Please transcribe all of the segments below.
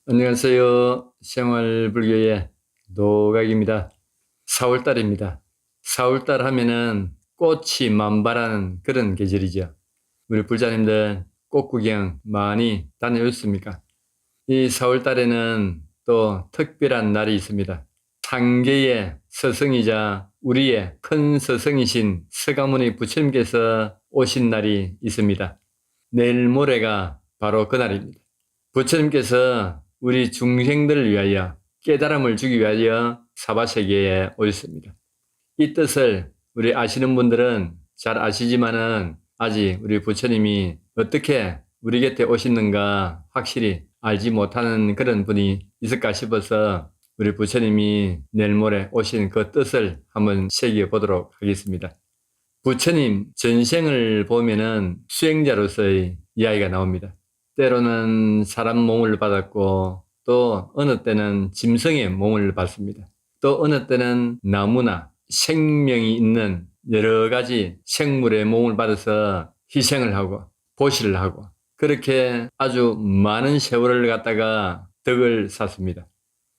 안녕하세요. 생활불교의 노각입니다. 4월달입니다. 4월달 하면은 꽃이 만발하는 그런 계절이죠. 우리 불자님들 꽃 구경 많이 다녀오셨습니까? 이 4월달에는 또 특별한 날이 있습니다. 상계의 스승이자 우리의 큰 스승이신 서가모니 부처님께서 오신 날이 있습니다. 내일 모레가 바로 그날입니다. 부처님께서 우리 중생들을 위하여 깨달음을 주기 위하여 사바세계에 오셨습니다. 이 뜻을 우리 아시는 분들은 잘 아시지만은 아직 우리 부처님이 어떻게 우리 곁에 오시는가 확실히 알지 못하는 그런 분이 있을까 싶어서 우리 부처님이 내일 모레 오신 그 뜻을 한번 새겨보도록 하겠습니다. 부처님 전생을 보면은 수행자로서의 이야기가 나옵니다. 때로는 사람 몸을 받았고 또 어느 때는 짐승의 몸을 받습니다. 또 어느 때는 나무나 생명이 있는 여러 가지 생물의 몸을 받아서 희생을 하고 보시를 하고 그렇게 아주 많은 세월을 갖다가 덕을 쌓습니다.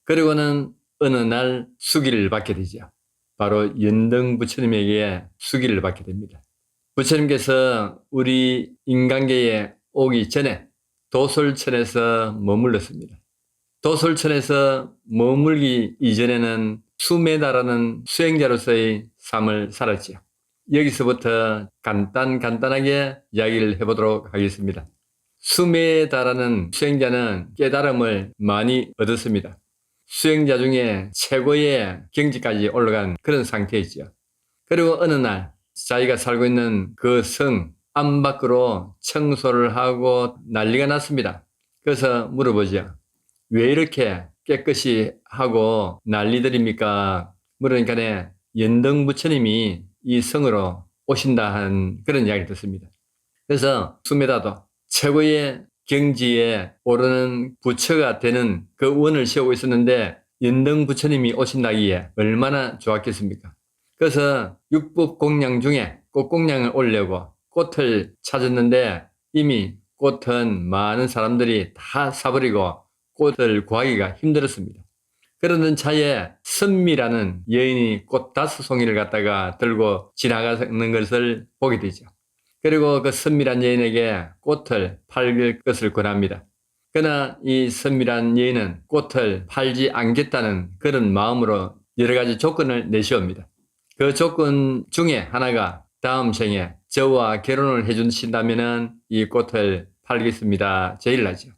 그리고는 어느 날 수기를 받게 되죠. 바로 연등 부처님에게 수기를 받게 됩니다. 부처님께서 우리 인간계에 오기 전에 도솔천에서 머물렀습니다. 도솔천에서 머물기 이전에는 수메다라는 수행자로서의 삶을 살았지요. 여기서부터 간단하게 이야기를 해보도록 하겠습니다. 수메다라는 수행자는 깨달음을 많이 얻었습니다. 수행자 중에 최고의 경지까지 올라간 그런 상태이죠. 그리고 어느 날 자기가 살고 있는 그 성 안 밖으로 청소를 하고 난리가 났습니다. 그래서 물어보죠. 왜 이렇게 깨끗이 하고 난리들입니까? 물으니까 연등 부처님이 이 성으로 오신다 한 그런 이야기를 듣습니다. 그래서 수메다도 최고의 경지에 오르는 부처가 되는 그 원을 세우고 있었는데 연등 부처님이 오신다기에 얼마나 좋았겠습니까? 그래서 육법공양 중에 꽃공양을 올려고 꽃을 찾았는데 이미 꽃은 많은 사람들이 다 사버리고 꽃을 구하기가 힘들었습니다. 그러던 차에 선미라는 여인이 꽃 5송이를 갖다가 들고 지나가는 것을 보게 되죠. 그리고 그 선미란 여인에게 꽃을 팔 것을 권합니다. 그러나 이 선미란 여인은 꽃을 팔지 않겠다는 그런 마음으로 여러 가지 조건을 내시옵니다. 그 조건 중에 하나가 다음 생에 저와 결혼을 해주신다면 이 꽃을 팔겠습니다. 제의를 하죠.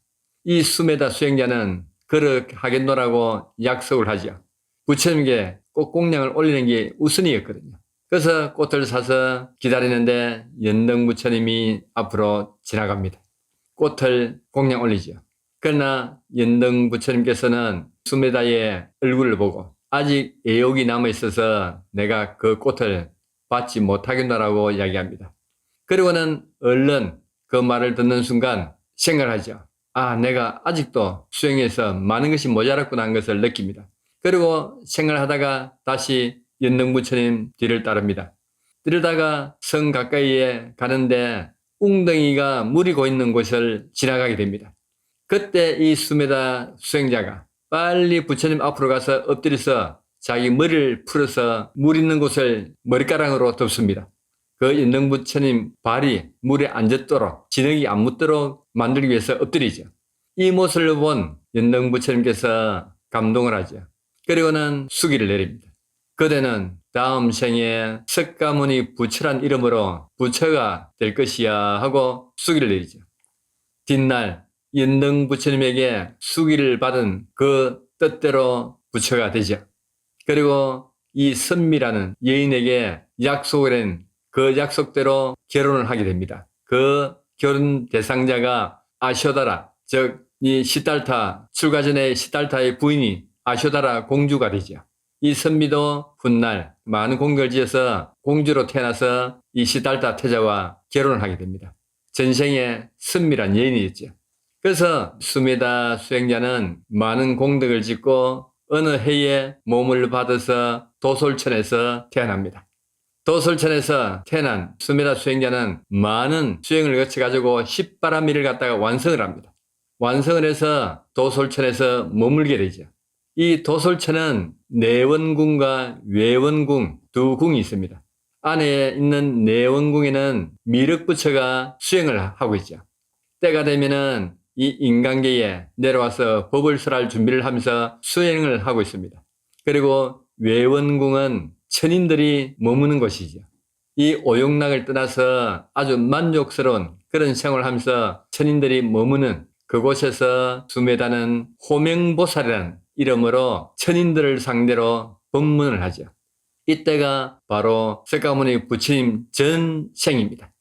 이 수메다 수행자는 그렇게 하겠노라고 약속을 하죠. 부처님께 꽃공양을 올리는 게 우선이었거든요. 그래서 꽃을 사서 기다리는데 연등 부처님이 앞으로 지나갑니다. 꽃을 공양 올리죠. 그러나 연등 부처님께서는 수메다의 얼굴을 보고 아직 애욕이 남아있어서 내가 그 꽃을 받지 못하겠노라고 이야기합니다. 그리고는 얼른 그 말을 듣는 순간 생각하죠. 아, 내가 아직도 수행에서 많은 것이 모자랐구나 하는 것을 느낍니다. 그리고 생각하다가 다시 연등 부처님 뒤를 따릅니다. 들다가 성 가까이에 가는데 웅덩이가 물이 고이는 곳을 지나가게 됩니다. 그때 이 수메다 수행자가 빨리 부처님 앞으로 가서 엎드려서 자기 머리를 풀어서 물 있는 곳을 머리카락으로 덮습니다. 그 연등 부처님 발이 물에 안 젖도록 진흙이 안 묻도록 만들기 위해서 엎드리죠. 이 모습을 본 연등 부처님께서 감동을 하죠. 그리고는 수기를 내립니다. 그대는 다음 생에 석가모니 부처란 이름으로 부처가 될 것이야 하고 수기를 내리죠. 뒷날 연등 부처님에게 수기를 받은 그 뜻대로 부처가 되죠. 그리고 이 선미라는 여인에게 약속을 한 그 약속대로 결혼을 하게 됩니다. 그 결혼 대상자가 아쇼다라, 즉 이 시달타, 출가 전에 시달타의 부인이 아쇼다라 공주가 되죠. 이 선미도 훗날 많은 공덕을 지어서 공주로 태어나서 이 시달타 태자와 결혼을 하게 됩니다. 전생에 선미란 여인이었죠. 그래서 수메다 수행자는 많은 공덕을 짓고 어느 해에 몸을 받아서 도솔천에서 태어납니다. 도솔천에서 태어난 수메다 수행자는 많은 수행을 거쳐가지고 십바라밀을 갖다가 완성을 합니다. 완성을 해서 도솔천에서 머물게 되죠. 이 도솔천은 내원궁과 외원궁 두 궁이 있습니다. 안에 있는 내원궁에는 미륵부처가 수행을 하고 있죠. 때가 되면은 이 인간계에 내려와서 법을 설할 준비를 하면서 수행을 하고 있습니다. 그리고 외원궁은 천인들이 머무는 곳이죠. 이 오용락을 떠나서 아주 만족스러운 그런 생활을 하면서 천인들이 머무는 그곳에서 수메다는 호명보살이라는 이름으로 천인들을 상대로 법문을 하죠. 이때가 바로 석가모니 부처님 전생입니다.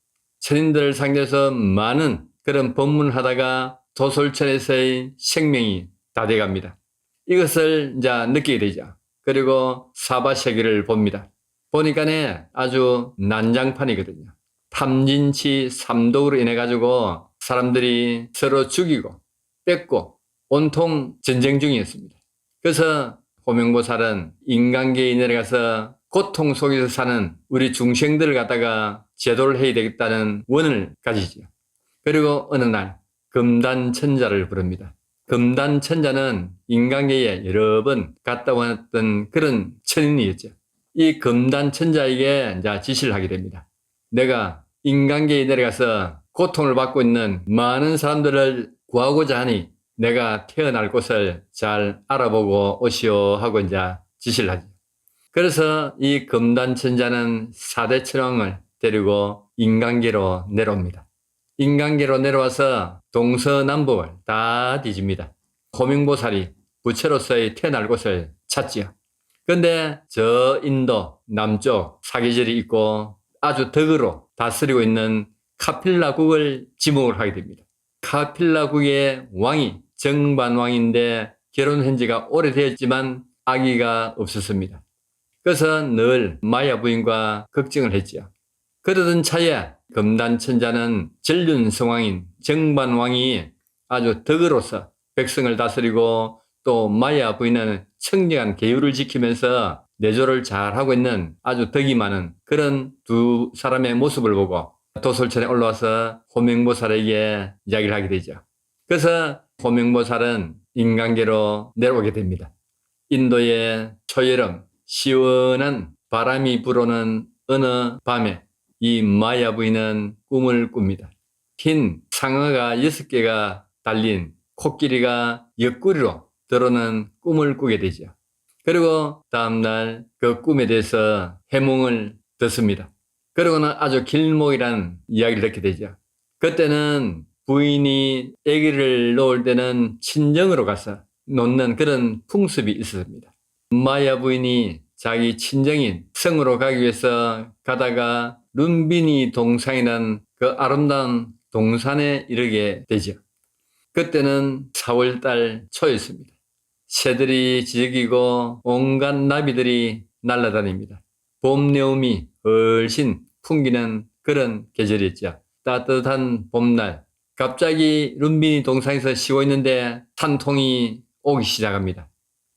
천인들을 상대해서 많은 그런 법문을 하다가 도솔천에서의 생명이 다 돼갑니다. 이것을 이제 느끼게 되죠. 그리고 사바세계를 봅니다. 보니까네 아주 난장판이거든요. 탐진치 삼독으로 인해 가지고 사람들이 서로 죽이고 뺏고 온통 전쟁 중이었습니다. 그래서 호명보살은 인간계에 내려가서 고통 속에서 사는 우리 중생들을 갖다가 제도를 해야 되겠다는 원을 가지죠. 그리고 어느 날 금단천자를 부릅니다. 금단천자는 인간계에 여러 번 갔다 왔던 그런 천인이었죠. 이 금단천자에게 이제 지시를 하게 됩니다. 내가 인간계에 내려가서 고통을 받고 있는 많은 사람들을 구하고자 하니 내가 태어날 곳을 잘 알아보고 오시오 하고 이제 지시를 하죠. 그래서 이 금단천자는 사대천왕을 데리고 인간계로 내려옵니다. 인간계로 내려와서 동서남북을 다 뒤집니다. 호명보살이 부처로서의 태어날 곳을 찾지요. 그런데 저 인도 남쪽 사계절이 있고 아주 덕으로 다스리고 있는 카필라국을 지목을 하게 됩니다. 카필라국의 왕이 정반왕인데 결혼한 지가 오래되었지만 아기가 없었습니다. 그래서 늘 마야 부인과 걱정을 했지요. 그러던 차에 금단천자는 전륜성왕인 정반왕이 아주 덕으로서 백성을 다스리고 또 마야 부인은 청정한 계율을 지키면서 내조를 잘하고 있는 아주 덕이 많은 그런 두 사람의 모습을 보고 도솔천에 올라와서 호명보살에게 이야기를 하게 되죠. 그래서 호명보살은 인간계로 내려오게 됩니다. 인도의 초여름 시원한 바람이 불어오는 어느 밤에 이 마야 부인은 꿈을 꿉니다. 흰 상어가 6개가 달린 코끼리가 옆구리로 들어오는 꿈을 꾸게 되죠. 그리고 다음날 그 꿈에 대해서 해몽을 듣습니다. 그러고는 아주 길목이라는 이야기를 듣게 되죠. 그때는 부인이 아기를 놓을 때는 친정으로 가서 놓는 그런 풍습이 있었습니다. 마야 부인이 자기 친정인 성으로 가기 위해서 가다가 룸비니 동산이라는 그 아름다운 동산에 이르게 되죠. 그때는 4월달 초였습니다. 새들이 지저귀고 온갖 나비들이 날아다닙니다. 봄 내음이 훨씬 풍기는 그런 계절이었죠. 따뜻한 봄날 갑자기 룸비니 동산에서 쉬고 있는데 산통이 오기 시작합니다.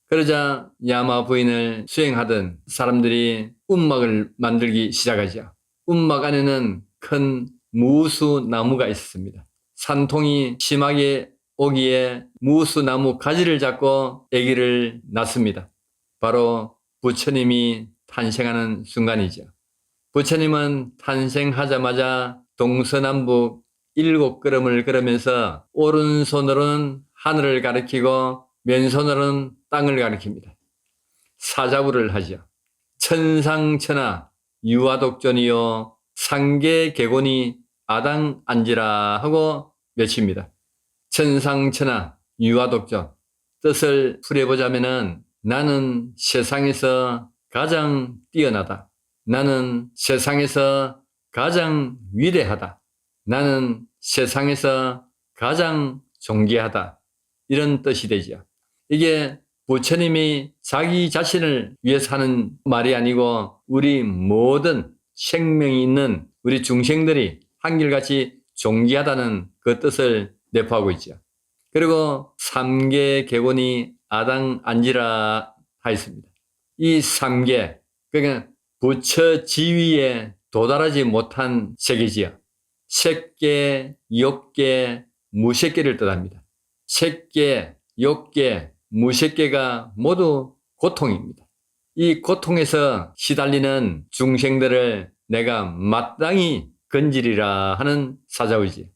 그러자 야마 부인을 수행하던 사람들이 움막을 만들기 시작하죠. 움막 안에는 큰 무수나무가 있었습니다. 산통이 심하게 오기에 무수나무 가지를 잡고 아기를 낳습니다. 바로 부처님이 탄생하는 순간이죠. 부처님은 탄생하자마자 동서남북 7걸음을 걸으면서 오른손으로는 하늘을 가리키고 왼손으로는 땅을 가리킵니다. 사자부를 하죠. 천상천하 유아독존이요 상계개곤이 아당안지라 하고 외칩니다. 천상천하 유아독존 뜻을 풀어보자면은 나는 세상에서 가장 뛰어나다. 나는 세상에서 가장 위대하다. 나는 세상에서 가장 존귀하다. 이런 뜻이 되죠. 이게 부처님이 자기 자신을 위해서 하는 말이 아니고 우리 모든 생명이 있는 우리 중생들이 한결같이 존귀하다는 그 뜻을 내포하고 있죠. 그리고 삼계개곤이 아당안지라 하였습니다. 이 삼계, 그러니까 부처 지위에 도달하지 못한 세계지요. 색계, 욕계, 무색계를 뜻합니다. 색계, 욕계, 무색계가 모두 고통입니다. 이 고통에서 시달리는 중생들을 내가 마땅히 건지리라 하는 사자의지.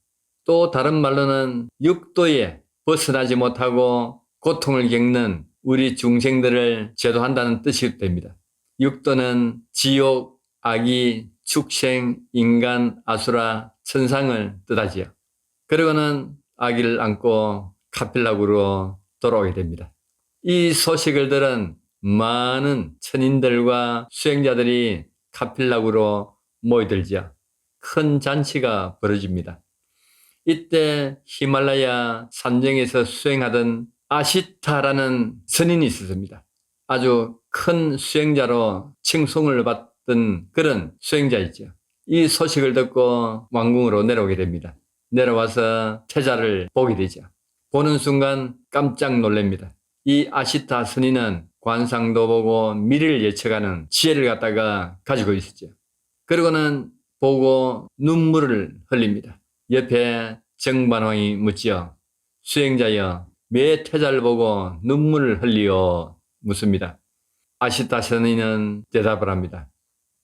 또 다른 말로는 육도에 벗어나지 못하고 고통을 겪는 우리 중생들을 제도한다는 뜻이 됩니다. 육도는 지옥, 악이, 축생, 인간, 아수라, 천상을 뜻하지요. 그리고는 아기를 안고 카필락으로 돌아오게 됩니다. 이 소식을 들은 많은 천인들과 수행자들이 카필락으로 모이들지요. 큰 잔치가 벌어집니다. 이때 히말라야 산정에서 수행하던 아시타라는 선인이 있었습니다. 아주 큰 수행자로 칭송을 받던 그런 수행자이죠. 이 소식을 듣고 왕궁으로 내려오게 됩니다. 내려와서 태자를 보게 되죠. 보는 순간 깜짝 놀랍니다. 이 아시타 선인은 관상도 보고 미래를 예측하는 지혜를 갖다가 가지고 있었죠. 그리고는 보고 눈물을 흘립니다. 옆에 정반왕이 묻지요. 수행자여, 매 태자를 보고 눈물을 흘리어 묻습니다. 아시타 선인은 대답을 합니다.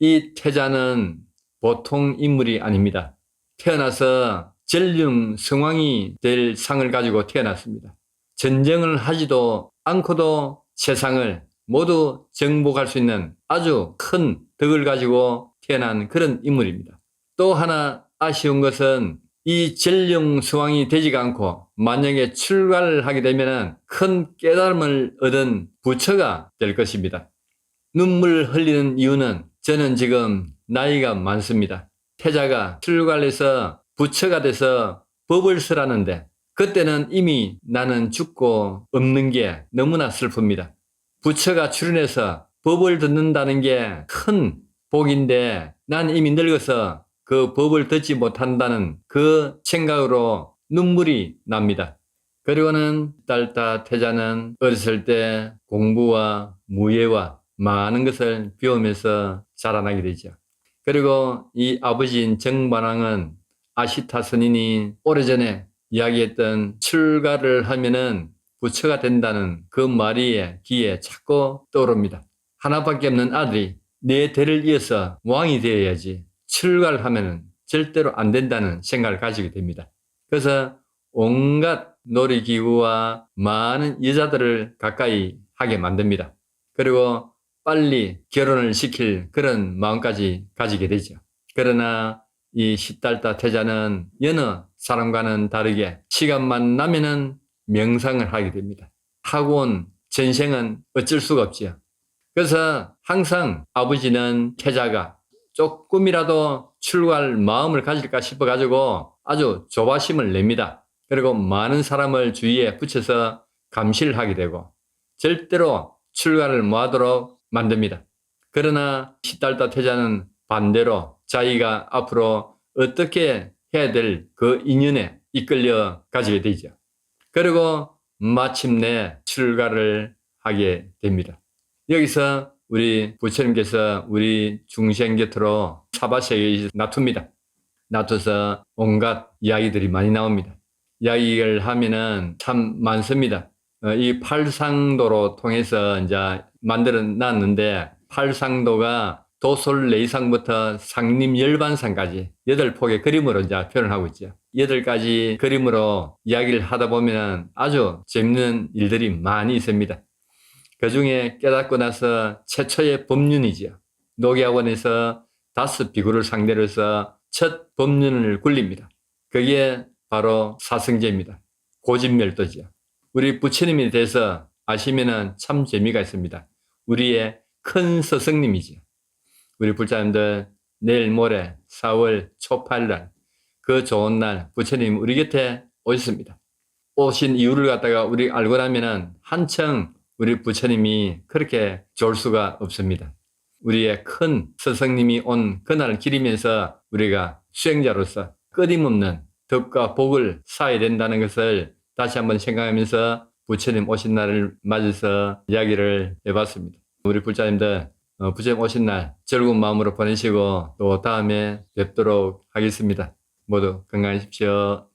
이 태자는 보통 인물이 아닙니다. 태어나서 전륜 성왕이 될 상을 가지고 태어났습니다. 전쟁을 하지도 않고도 세상을 모두 정복할 수 있는 아주 큰 덕을 가지고 태어난 그런 인물입니다. 또 하나 아쉬운 것은 이 전륜 성왕이 되지가 않고 만약에 출가를 하게 되면 큰 깨달음을 얻은 부처가 될 것입니다. 눈물 흘리는 이유는 저는 지금 나이가 많습니다. 태자가 출가를 해서 부처가 돼서 법을 쓰라는데 그때는 이미 나는 죽고 없는 게 너무나 슬픕니다. 부처가 출연해서 법을 듣는다는 게 큰 복인데 난 이미 늙어서 그 법을 듣지 못한다는 그 생각으로 눈물이 납니다. 그리고는 딸타 태자는 어렸을 때 공부와 무예와 많은 것을 배우면서 자라나게 되죠. 그리고 이 아버지인 정반왕은 아시타 선인이 오래전에 이야기했던 출가를 하면은 부처가 된다는 그 말이 귀에 자꾸 떠오릅니다. 하나밖에 없는 아들이 내 대를 이어서 왕이 되어야지 출가를 하면은 절대로 안 된다는 생각을 가지게 됩니다. 그래서 온갖 놀이기구와 많은 여자들을 가까이 하게 만듭니다. 그리고 빨리 결혼을 시킬 그런 마음까지 가지게 되죠. 그러나 이 시달타 태자는 여느 사람과는 다르게 시간만 나면은 명상을 하게 됩니다. 하고 온 전생은 어쩔 수가 없지요. 그래서 항상 아버지는 태자가 조금이라도 출가할 마음을 가질까 싶어가지고 아주 조바심을 냅니다. 그리고 많은 사람을 주위에 붙여서 감시를 하게 되고 절대로 출가를 못하도록 만듭니다. 그러나 시달타 태자는 반대로 자기가 앞으로 어떻게 해야 될 그 인연에 이끌려 가지게 되죠. 그리고 마침내 출가를 하게 됩니다. 여기서 우리 부처님께서 우리 중생 곁으로 사바세계에 놔둡니다. 놔둬서 온갖 이야기들이 많이 나옵니다. 이야기를 하면은 참 많습니다. 이 팔상도로 통해서 이제 만들어 놨는데 팔상도가 도솔레이상부터 상림열반상까지 8폭의 그림으로 이제 표현을 하고 있죠. 8가지 그림으로 이야기를 하다 보면 아주 재밌는 일들이 많이 있습니다. 그 중에 깨닫고 나서 최초의 법륜이죠. 녹야원에서 5 비구를 상대로 해서 첫 법륜을 굴립니다. 그게 바로 사성제입니다. 고진멸도죠. 우리 부처님에 대해서 아시면은 참 재미가 있습니다. 우리의 큰 스승님이죠. 우리 불자님들 내일 모레 4월 초 8일 그 좋은 날 부처님 우리 곁에 오셨습니다. 오신 이유를 갖다가 우리 알고 나면은 한층 우리 부처님이 그렇게 좋을 수가 없습니다. 우리의 큰 스승님이 온 그날을 기리면서 우리가 수행자로서 끊임없는 덕과 복을 쌓아야 된다는 것을 다시 한번 생각하면서 부처님 오신 날을 맞아서 이야기를 해봤습니다. 우리 불자님들 부처님 오신 날 즐거운 마음으로 보내시고 또 다음에 뵙도록 하겠습니다. 모두 건강하십시오.